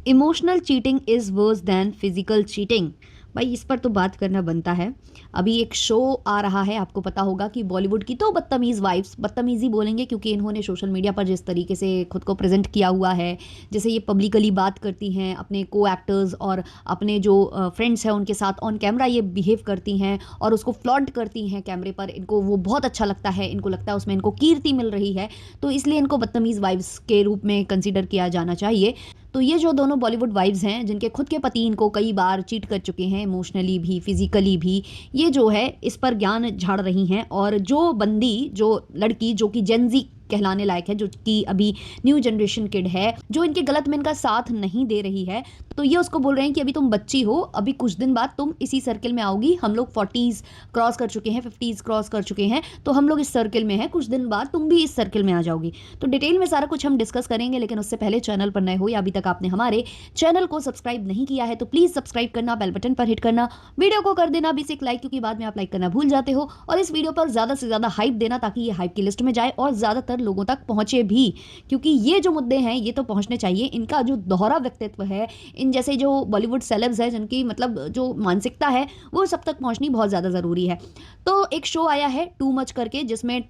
Emotional cheating is verse then physical cheating. भाई इस पर तो बात करना बनता है। अभी एक शो आ रहा है, आपको पता होगा कि बॉलीवुड की तो बदतमीज़ वाइफ्स, बदतमीज़ी बोलेंगे क्योंकि इन्होंने सोशल मीडिया पर जिस तरीके से खुद को प्रेजेंट किया हुआ है, जैसे ये पब्लिकली बात करती हैं अपने को एक्टर्स और अपने जो फ्रेंड्स हैं उनके साथ ऑन कैमरा ये बिहेव करती हैं और उसको फ्लॉन्ट करती हैं कैमरे पर, इनको वो बहुत अच्छा लगता है, इनको लगता है उसमें इनको कीर्ति मिल रही है, तो इसलिए इनको बदतमीज़ वाइफ्स के रूप में कंसिडर किया जाना चाहिए। तो ये जो दोनों बॉलीवुड वाइफ्स हैं जिनके खुद के पति इनको कई बार चीट कर चुके हैं, इमोशनली भी फिजिकली भी, ये जो है इस पर ज्ञान झाड़ रही हैं। और जो बंदी, जो लड़की जो कि जेनजी कहलाने लायक है, जो कि अभी न्यू जनरेशन किड है, जो इनके गलत में इनका साथ नहीं दे रही है, तो ये उसको बोल रहे हैं कि अभी तुम बच्ची हो, अभी कुछ दिन बाद तुम इसी सर्किल में आओगी, हम लोग 40s क्रॉस कर चुके हैं, 50s क्रॉस कर चुके हैं, तो हम लोग इस सर्किल में हैं, कुछ दिन बाद तुम भी इस सर्किल में आ जाओगी। तो डिटेल में सारा कुछ हम डिस्कस करेंगे, लेकिन उससे पहले चैनल पर नए हो या अभी तक आपने हमारे चैनल को सब्सक्राइब नहीं किया है तो प्लीज़ सब्सक्राइब करना, बेल बटन पर हिट करना, वीडियो को कर देना 20 लाइक, क्योंकि बाद में आप लाइक करना भूल जाते हो, और इस वीडियो पर ज़्यादा से ज़्यादा हाइप देना ताकि ये हाइप की लिस्ट में जाए और ज़्यादातर लोगों तक पहुँचे भी, क्योंकि ये जो मुद्दे हैं ये तो पहुंचने चाहिए। इनका जो दोहरा व्यक्तित्व है, इन जैसे जो बॉलीवुड सेलेब्स है जिनकी मतलब जो मानसिकता है वो सब तक पहुंचनी बहुत ज़्यादा ज़रूरी है। तो एक शो आया है टू मच करके, जिसमें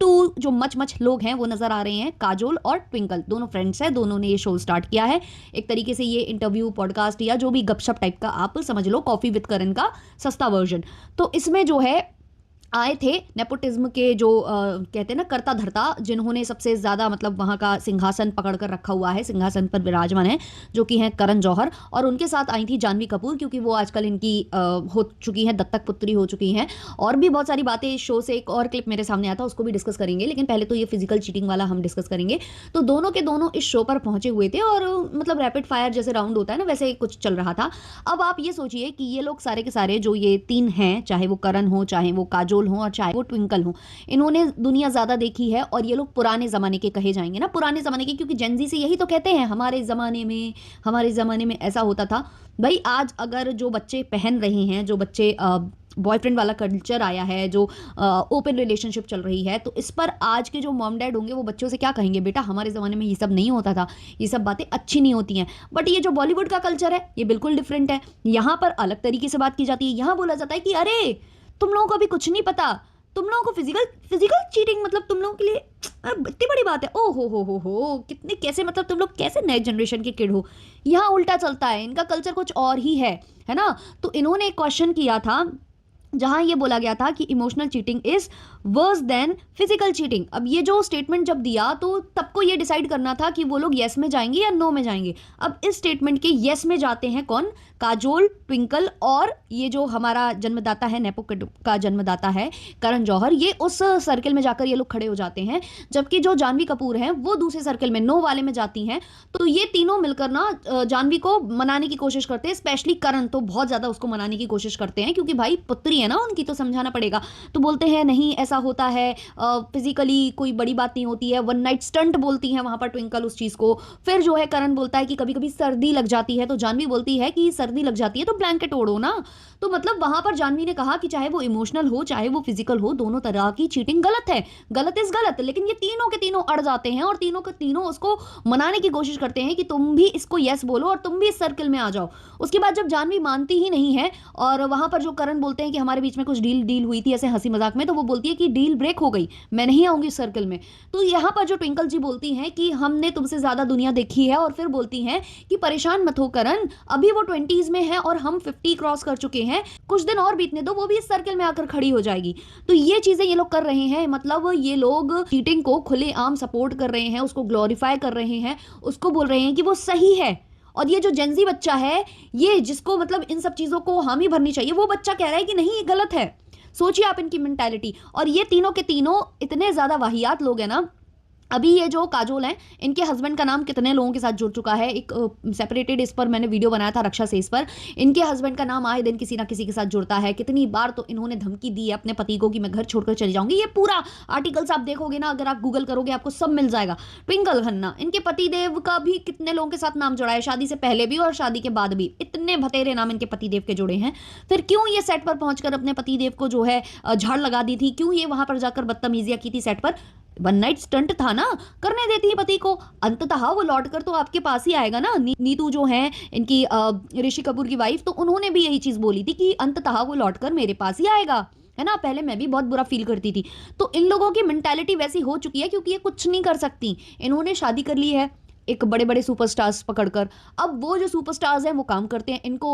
टू जो मच मच लोग हैं वो नजर आ रहे हैं, काजोल और ट्विंकल, दोनों फ्रेंड्स हैं, दोनों ने ये शो स्टार्ट किया है। एक तरीके से ये इंटरव्यू पॉडकास्ट या जो भी गपशप टाइप का आप समझ लो, कॉफी विद करण का सस्ता वर्जन। तो इसमें जो है आए थे नेपोटिज्म के जो कहते हैं ना कर्ता धर्ता, जिन्होंने सबसे ज़्यादा मतलब वहाँ का सिंहासन पकड़ कर रखा हुआ है, सिंहासन पर विराजमान है, जो कि हैं करण जौहर, और उनके साथ आई थी जानवी कपूर, क्योंकि वो आजकल इनकी हो चुकी हैं, दत्तक पुत्री हो चुकी हैं, और भी बहुत सारी बातें इस शो से। एक और क्लिप मेरे सामने आया था, उसको भी डिस्कस करेंगे, लेकिन पहले तो ये फिजिकल चीटिंग वाला हम डिस्कस करेंगे। तो दोनों के दोनों इस शो पर पहुंचे हुए थे और मतलब रैपिड फायर जैसे राउंड होता है ना, वैसे कुछ चल रहा था। अब आप ये सोचिए कि ये लोग सारे के सारे जो ये तीन हैं, चाहे वो करण हो, चाहे वो काजोल हो, और चाहे वो ट्विंकल हो, इन्होंने दुनिया ज्यादा देखी है और ये लोग पुराने जमाने के कहे जाएंगे ना, पुराने जमाने के, क्योंकि जेनजी से यही तो कहते हैं हमारे जमाने में ऐसा होता था। भाई आज अगर जो बच्चे पहन रहे हैं, जो बच्चे बॉयफ्रेंड वाला कल्चर आया है, जो ओपन रिलेशनशिप चल रही है, तो इस पर आज के जो मॉम डैड होंगे वो बच्चों से क्या कहेंगे, बेटा हमारे ज़माने में ये सब नहीं होता था, ये सब बातें अच्छी नहीं होती हैं। बट ये जो बॉलीवुड का कल्चर है ये बिल्कुल डिफरेंट है। यहाँ पर अलग तरीके से बात की जाती है। यहाँ बोला जाता है कि अरे तुम लोगों को अभी कुछ नहीं पता, तुम लोगों को फिजिकल फिजिकल चीटिंग मतलब तुम लोगों के लिए इतनी बड़ी बात है, ओ हो कितने कैसे, मतलब तुम लोग कैसे नए जनरेशन के किड हो। यहाँ उल्टा चलता है, इनका कल्चर कुछ और ही है ना। तो इन्होंने एक क्वेश्चन किया था जहां ये बोला गया था कि emotional cheating is worse than physical cheating. अब ये जो स्टेटमेंट जब दिया तो सबको ये डिसाइड करना था कि वो लोग येस में जाएंगे या नो में जाएंगे। अब इस स्टेटमेंट के येस में जाते हैं कौन, काजोल, ट्विंकल और ये जो हमारा जन्मदाता है, नेपो का जन्मदाता है करण जौहर, ये उस सर्किल में जाकर ये लोग खड़े हो जाते हैं। जबकि जो जानवी कपूर हैं वो दूसरे सर्किल में नो वाले में जाती हैं। तो ये तीनों मिलकर ना जानवी को मनाने की कोशिश करते हैं, स्पेशली करण तो बहुत ज्यादा उसको मनाने की कोशिश करते हैं, क्योंकि भाई पुत्री है ना उनकी, तो समझाना पड़ेगा। तो बोलते हैं नहीं ऐसा होता है, फिजिकली कोई बड़ी बात नहीं होती है, वन नाइट स्टंट बोलती है वहां पर ट्विंकल उस चीज को। फिर जो है करण बोलता है कि कभी कभी सर्दी लग जाती है, तो जानवी बोलती है कि सर्दी लग जाती है तो ब्लैंकेट ओढ़ो ना। तो मतलब वहां पर जानवी ने कहा कि चाहे वो इमोशनल हो चाहे वो फिजिकल हो, दोनों तरह की चीटिंग गलत है, गलत इज गलत। लेकिन ये तीनों के तीनों अड़ जाते हैं और तीनों के तीनों उसको मनाने की कोशिश करते हैं कि तुम भी इसको यस बोलो और तुम भी इस सर्किल में आ जाओ। उसके बाद जब जानवी मानती ही नहीं है और वहां पर जो करण बोलते हैं कि हमारे बीच में कुछ डील हुई थी ऐसे हंसी मजाक में, तो वो बोलती है कि डील ब्रेक हो गई, मैं नहीं आऊंगी इस सर्किल में। तो यहाँ पर जो ट्विंकल जी बोलती हैं कि हमने तुमसे ज्यादा दुनिया देखी है, और फिर बोलती हैं कि परेशान मत हो करण, अभी वो 20s में है और हम 50 क्रॉस कर चुके हैं, कुछ दिन और बीतने दो, वो भी इस सर्किल में आकर खड़ी हो जाएगी। तो ये चीजें ये लोग कर रहे हैं, मतलब ये लोग चीटिंग को खुलेआम सपोर्ट कर रहे हैं, उसको ग्लोरीफाई कर रहे हैं, उसको बोल रहे हैं कि वो सही है। और ये जो जेंजी बच्चा है, ये जिसको मतलब इन सब चीजों को हामी भरनी चाहिए, वो बच्चा कह रहा है कि नहीं ये गलत है। सोचिए आप इनकी मेंटालिटी। और ये तीनों के तीनों इतने ज्यादा वाहियात लोग हैं ना। अभी ये जो काजोल हैं, इनके हस्बैंड का नाम कितने लोगों के साथ जुड़ चुका है, एक सेपरेटेड इस पर मैंने वीडियो बनाया था रक्षा से, इस पर इनके हस्बैंड का नाम आए दिन किसी ना किसी के साथ जुड़ता है। कितनी बार तो इन्होंने धमकी दी है अपने पति को कि मैं घर छोड़कर चली जाऊंगी। ये पूरा आर्टिकल्स आप देखोगे ना, अगर आप गूगल करोगे आपको सब मिल जाएगा। ट्विंकल खन्ना, इनके पतिदेव का भी कितने लोगों के साथ नाम जुड़ा है, शादी से पहले भी और शादी के बाद भी इतने भतेरे नाम इनके पतिदेव के जुड़े हैं। फिर क्यों ये सेट पर पहुंचकर अपने पतिदेव को जो है झाड़ लगा दी थी, क्यों ये वहां पर जाकर बदतमीजियां की थी सेट पर, वन नाइट स्टंट था ना, करने देती है पति को, अंततः वो लौट कर तो आपके पास ही आएगा ना। नीतू जो है इनकी ऋषि कपूर की वाइफ, तो उन्होंने भी यही चीज बोली थी कि अंततः वो लौट कर मेरे पास ही आएगा, है ना। पहले मैं भी बहुत बुरा फील करती थी। तो इन लोगों की मेंटालिटी वैसी हो चुकी है क्योंकि ये कुछ नहीं कर सकती। इन्होंने शादी कर ली है एक बड़े बड़े सुपरस्टार्स पकड़कर। अब वो जो सुपरस्टार्स हैं वो काम करते हैं, इनको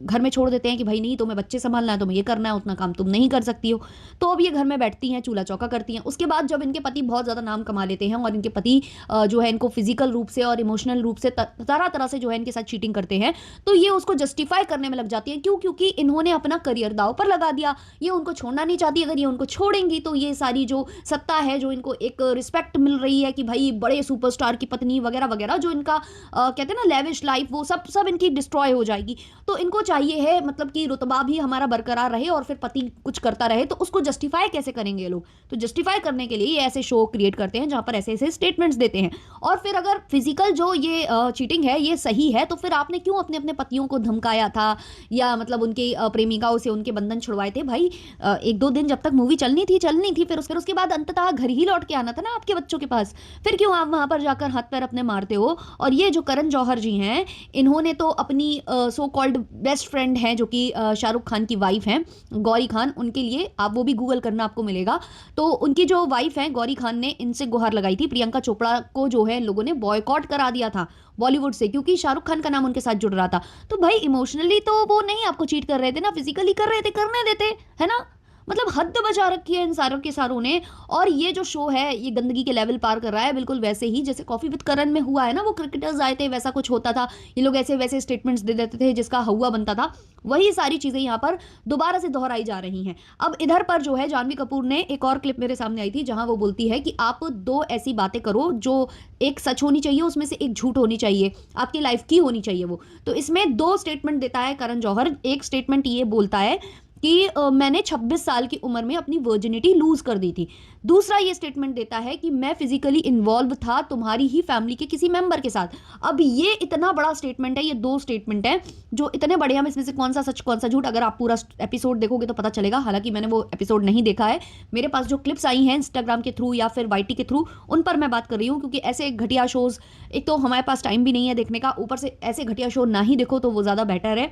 घर में छोड़ देते हैं कि भाई नहीं तुम्हें बच्चे संभालना है, तुम्हें ये करना है, उतना काम तुम नहीं कर सकती हो। तो अब ये घर में बैठती हैं, चूल्हा चौका करती हैं। उसके बाद जब इनके पति बहुत ज़्यादा नाम कमा लेते हैं और इनके पति जो है इनको फिजिकल रूप से और इमोशनल रूप से तरह तरह से जो है इनके साथ चीटिंग करते हैं, तो ये उसको जस्टिफाई करने में लग जाती है। क्यों? क्योंकि इन्होंने अपना करियर दाव पर लगा दिया। ये उनको छोड़ना नहीं चाहती। अगर ये उनको छोड़ेंगी तो ये सारी जो सत्ता है, जो इनको एक रिस्पेक्ट मिल रही है कि भाई बड़े सुपरस्टार की पत्नी वगैरह वगैरह, जो इनका कहते हैं ना लेविश लाइफ, वो सब सब इनकी डिस्ट्रॉय हो जाएगी। तो इनको चाहिए है मतलब कि रुतबा भी हमारा बरकरार रहे और फिर पति कुछ करता रहे। तो उसको जस्टिफाई कैसे करेंगे ये लोग? तो जस्टिफाई करने के लिए ये ऐसे शो क्रिएट करते हैं जहां पर ऐसे ऐसे स्टेटमेंट्स देते हैं। और फिर अगर फिजिकल जो ये चीटिंग है ये सही है, तो फिर आपने क्यों अपने अपने पतियों को धमकाया था या मतलब उनके प्रेमिकाओं से उनके बंधन छुड़वाए थे? भाई एक दो दिन जब तक मूवी चलनी थी, फिर उसके बाद अंततः घर ही लौट के आना था ना आपके बच्चों के पास। फिर क्यों आप वहां पर जाकर हाथ पैर अपने मारते हो? और ये जो करण जौहर जी हैं, इन्होंने तो अपनी सो कॉल्ड बेस्ट फ्रेंड हैं जो कि शाहरुख खान की वाइफ हैं, गौरी खान, उनके लिए आप वो भी गूगल करना, आपको मिलेगा। तो उनकी जो वाइफ है गौरी खान ने इनसे गुहार लगाई थी। प्रियंका चोपड़ा को जो है लोगों ने बॉयकॉट करा दिया था बॉलीवुड से, क्योंकि शाहरुख खान का नाम उनके साथ जुड़ रहा था। तो भाई इमोशनली तो वो नहीं आपको चीट कर रहे थे ना, फिजिकली कर रहे थे, करने देते, है ना। मतलब हद बचा रखी है इन सारों के सारों ने। और ये जो शो है ये गंदगी के लेवल पार कर रहा है, बिल्कुल वैसे ही जैसे कॉफी विद करण में हुआ है ना, वो क्रिकेटर्स आए थे वैसा कुछ होता था, ये लोग ऐसे वैसे स्टेटमेंट्स दे देते थे जिसका हुआ बनता था। वही सारी चीजें यहाँ पर दोबारा से दोहराई जा रही हैं। अब इधर पर जो है जानवी कपूर ने एक और क्लिप मेरे सामने आई थी जहां वो बोलती है कि आप दो ऐसी बातें करो जो एक सच होनी चाहिए, उसमें से एक झूठ होनी चाहिए, आपकी लाइफ की होनी चाहिए वो। तो इसमें दो स्टेटमेंट देता है करण जौहर। एक स्टेटमेंट ये बोलता है कि मैंने 26 साल की उम्र में अपनी वर्जिनिटी लूज कर दी थी। दूसरा ये स्टेटमेंट देता है कि मैं फिजिकली इन्वॉल्व था तुम्हारी ही फैमिली के किसी मेंबर के साथ। अब ये इतना बड़ा स्टेटमेंट है, ये दो स्टेटमेंट है जो इतने बड़े हैं, इसमें से कौन सा सच कौन सा झूठ अगर आप पूरा एपिसोड देखोगे तो पता चलेगा। हालांकि मैंने वो एपिसोड नहीं देखा है, मेरे पास जो क्लिप्स आई हैं इंस्टाग्राम के थ्रू या फिर वाईटी के थ्रू, उन पर मैं बात कर रही हूँ। क्योंकि ऐसे घटिया शोज एक तो हमारे पास टाइम भी नहीं है देखने का, ऊपर से ऐसे घटिया शो ना ही देखो तो वो ज़्यादा बेटर है।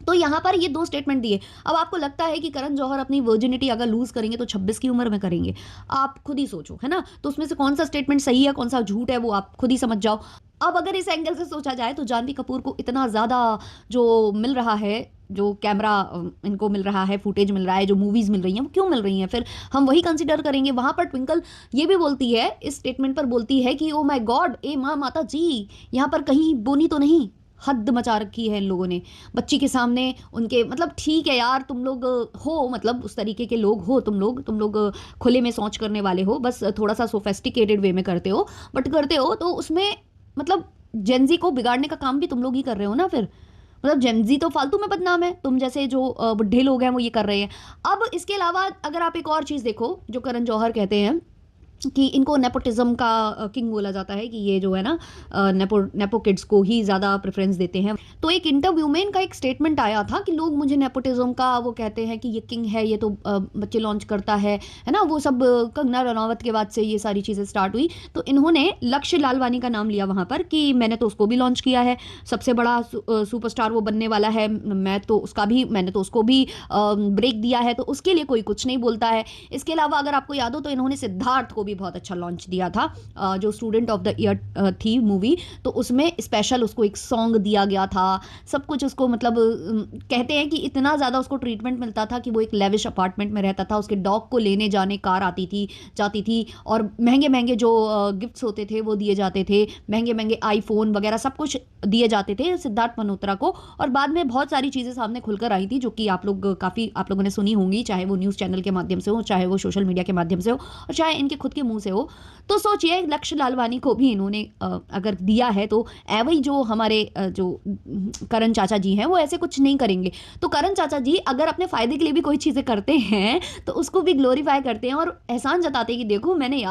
तो यहाँ पर ये दो स्टेटमेंट दिए। अब आपको लगता है कि करण जौहर अपनी वर्जिनिटी अगर लूज करेंगे तो 26 की उम्र में करेंगे? आप खुद ही सोचो, है ना। तो उसमें से कौन सा स्टेटमेंट सही है कौन सा झूठ है वो आप खुद ही समझ जाओ। अब अगर इस एंगल से सोचा जाए तो जानवी कपूर को इतना ज़्यादा जो मिल रहा है, जो कैमरा इनको मिल रहा है, फुटेज मिल रहा है, जो मूवीज़ मिल रही हैं, वो क्यों मिल रही हैं? फिर हम वही कंसिडर करेंगे। वहाँ पर ट्विंकल ये भी बोलती है, इस स्टेटमेंट पर बोलती है कि ओ माय गॉड, ए माँ माता जी, यहाँ पर कहीं बोनी तो नहीं? हद मचा रखी है इन लोगों ने बच्ची के सामने उनके। मतलब ठीक है यार, तुम लोग हो मतलब उस तरीके के लोग हो, तुम लोग खुले में सोच करने वाले हो, बस थोड़ा सा सोफेस्टिकेटेड वे में करते हो, बट करते हो तो उसमें मतलब जेंजी को बिगाड़ने का काम भी तुम लोग ही कर रहे हो ना। फिर मतलब जेंजी तो फालतू में बदनाम है, तुम जैसे जो बुढ़े लोग हैं वो ये कर रहे हैं। अब इसके अलावा अगर आप एक और चीज़ देखो, जो करण जौहर कहते हैं कि इनको नेपोटिज्म का किंग बोला जाता है, कि ये जो है ना नेपो किड्स को ही ज़्यादा प्रेफरेंस देते हैं। तो एक इंटरव्यू में इनका एक स्टेटमेंट आया था कि लोग मुझे नेपोटिज्म का वो कहते हैं कि ये किंग है, ये तो बच्चे लॉन्च करता है ना। वो सब कंगना रनावत के बाद से ये सारी चीज़ें स्टार्ट हुई। तो इन्होंने लक्ष्य लालवानी का नाम लिया वहाँ पर कि मैंने तो उसको भी लॉन्च किया है, सबसे बड़ा सुपरस्टार वो बनने वाला है, मैंने तो उसको भी ब्रेक दिया है, तो उसके लिए कोई कुछ नहीं बोलता है। इसके अलावा अगर आपको याद हो तो इन्होंने सिद्धार्थ को भी बहुत अच्छा लॉन्च दिया था, जो स्टूडेंट ऑफ द ईयर थी मूवी, तो उसमें स्पेशल उसको एक सॉन्ग दिया गया था, सब कुछ उसको मतलब कहते हैं कि इतना ज़्यादा उसको ट्रीटमेंट मिलता था कि वो एक लेविश अपार्टमेंट में रहता था, उसके डॉग को लेने जाने कार आती थी जाती थी, और महंगे महंगे जो गिफ्ट्स होते थे वो दिए जाते थे, महंगे महंगे आईफोन वगैरह सब कुछ दिए जाते थे सिद्धार्थ मल्होत्रा को। और बाद में बहुत सारी चीज़ें सामने खुलकर आई थी जो कि आप लोगों ने सुनी होंगी, चाहे वो न्यूज़ चैनल के माध्यम से हो, चाहे वो सोशल मीडिया के माध्यम से हो, और चाहे इनके खुद के मुंह से हो। तो सोचिए लक्ष्य लालवानी को भी इन्होंने अगर दिया है तो वही जो हमारे जो करण चाचा जी हैं वो ऐसे कुछ नहीं करेंगे। तो करण चाचा जी अगर अपने फायदे के लिए भी कोई चीज़ें करते हैं तो उसको भी ग्लोरीफाई करते हैं और एहसान जताते हैं कि देखो मैंने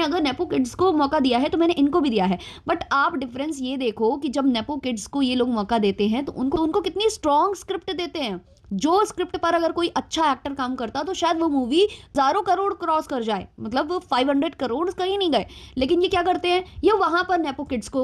अगर नेपो किड्स को मौका दिया है तो मैंने इनको भी दिया है। बट आप डिफरेंस ये देखो कि जब नेपो किड्स को ये लोग मौका देते हैं तो उनको कितनी स्ट्रॉन्ग स्क्रिप्ट देते हैं, जो स्क्रिप्ट पर अगर कोई अच्छा एक्टर काम करता तो शायद वो मूवी हजारों करोड़ क्रॉस कर जाए, मतलब 500 करोड़ कहीं नहीं गए। लेकिन ये क्या करते हैं, ये वहां पर नेपो किड्स को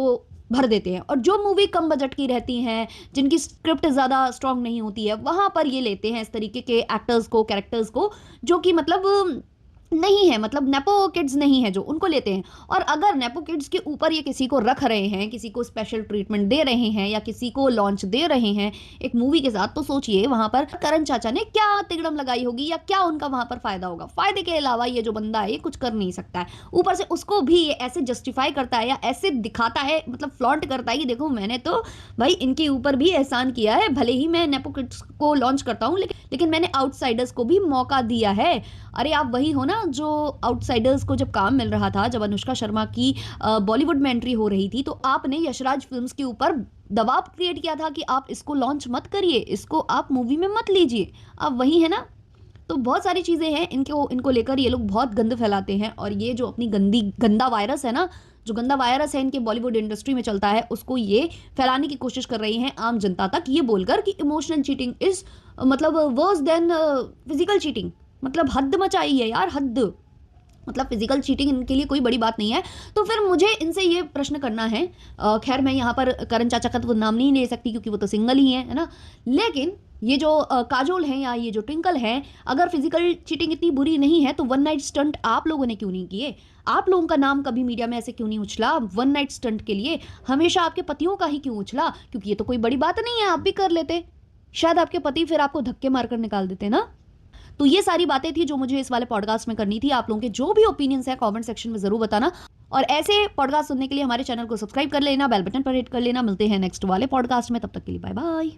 भर देते हैं, और जो मूवी कम बजट की रहती हैं, जिनकी स्क्रिप्ट ज़्यादा स्ट्रांग नहीं होती है, वहां पर ये लेते हैं इस तरीके के एक्टर्स को, कैरेक्टर्स को, जो कि मतलब नहीं है, मतलब नेपो किड्स नहीं है, जो उनको लेते हैं। और अगर नेपो किड्स के ऊपर ये किसी को रख रहे हैं, किसी को स्पेशल ट्रीटमेंट दे रहे हैं, या किसी को लॉन्च दे रहे हैं एक मूवी के साथ, तो सोचिए वहां पर करण चाचा ने क्या तिगड़म लगाई होगी, या क्या उनका वहां पर फायदा होगा। फायदे के अलावा ये जो बंदा है ये कुछ कर नहीं सकता है। ऊपर से उसको भी ये ऐसे जस्टिफाई करता है, या ऐसे दिखाता है, मतलब फ्लॉन्ट करता है कि देखो मैंने तो भाई इनके ऊपर भी एहसान किया है, भले ही मैं नेपो किड्स को लॉन्च करता हूँ, लेकिन मैंने आउटसाइडर्स को भी मौका दिया है। अरे आप वही हो ना जो आउटसाइडर्स को जब काम मिल रहा था, जब अनुष्का शर्मा की बॉलीवुड में एंट्री हो रही थी, तो आपने यशराज फिल्म्स के ऊपर दबाव क्रिएट किया था कि आप इसको लॉन्च मत करिए, इसको आप मूवी में मत लीजिए। आप वही है ना। तो बहुत सारी चीज़ें हैं, इनको लेकर ये लोग बहुत गंद फैलाते हैं, और ये जो अपनी गंदा वायरस है ना, जो गंदा वायरस है इनके बॉलीवुड इंडस्ट्री में चलता है, उसको ये फैलाने की कोशिश कर रही हैं आम जनता तक, ये बोलकर कि इमोशनल चीटिंग इज मतलब वर्स देन फिजिकल चीटिंग। मतलब हद मचाई है यार, हद। मतलब फिजिकल चीटिंग इनके लिए कोई बड़ी बात नहीं है। तो फिर मुझे इनसे ये प्रश्न करना है, खैर मैं यहाँ पर करण चाचा का तो नाम नहीं ले सकती क्योंकि वो तो सिंगल ही है ना। लेकिन ये जो काजोल हैं या ये जो ट्विंकल हैं, अगर फिजिकल चीटिंग इतनी बुरी नहीं है तो वन नाइट स्टंट आप लोगों ने क्यों नहीं किए? आप लोगों का नाम कभी मीडिया में ऐसे क्यों नहीं उछला वन नाइट स्टंट के लिए? हमेशा आपके पतियों का ही क्यों उछला? क्योंकि ये तो कोई बड़ी बात नहीं है, आप भी कर लेते। शायद आपके पति फिर आपको धक्के मारकर निकाल देते ना। तो ये सारी बातें थी जो मुझे इस वाले पॉडकास्ट में करनी थी। आप लोगों के जो भी ओपिनियंस है कमेंट सेक्शन में जरूर बताना, और ऐसे पॉडकास्ट सुनने के लिए हमारे चैनल को सब्सक्राइब कर लेना, बेल बटन पर हिट कर लेना। मिलते हैं नेक्स्ट वाले पॉडकास्ट में, तब तक के लिए बाय बाय।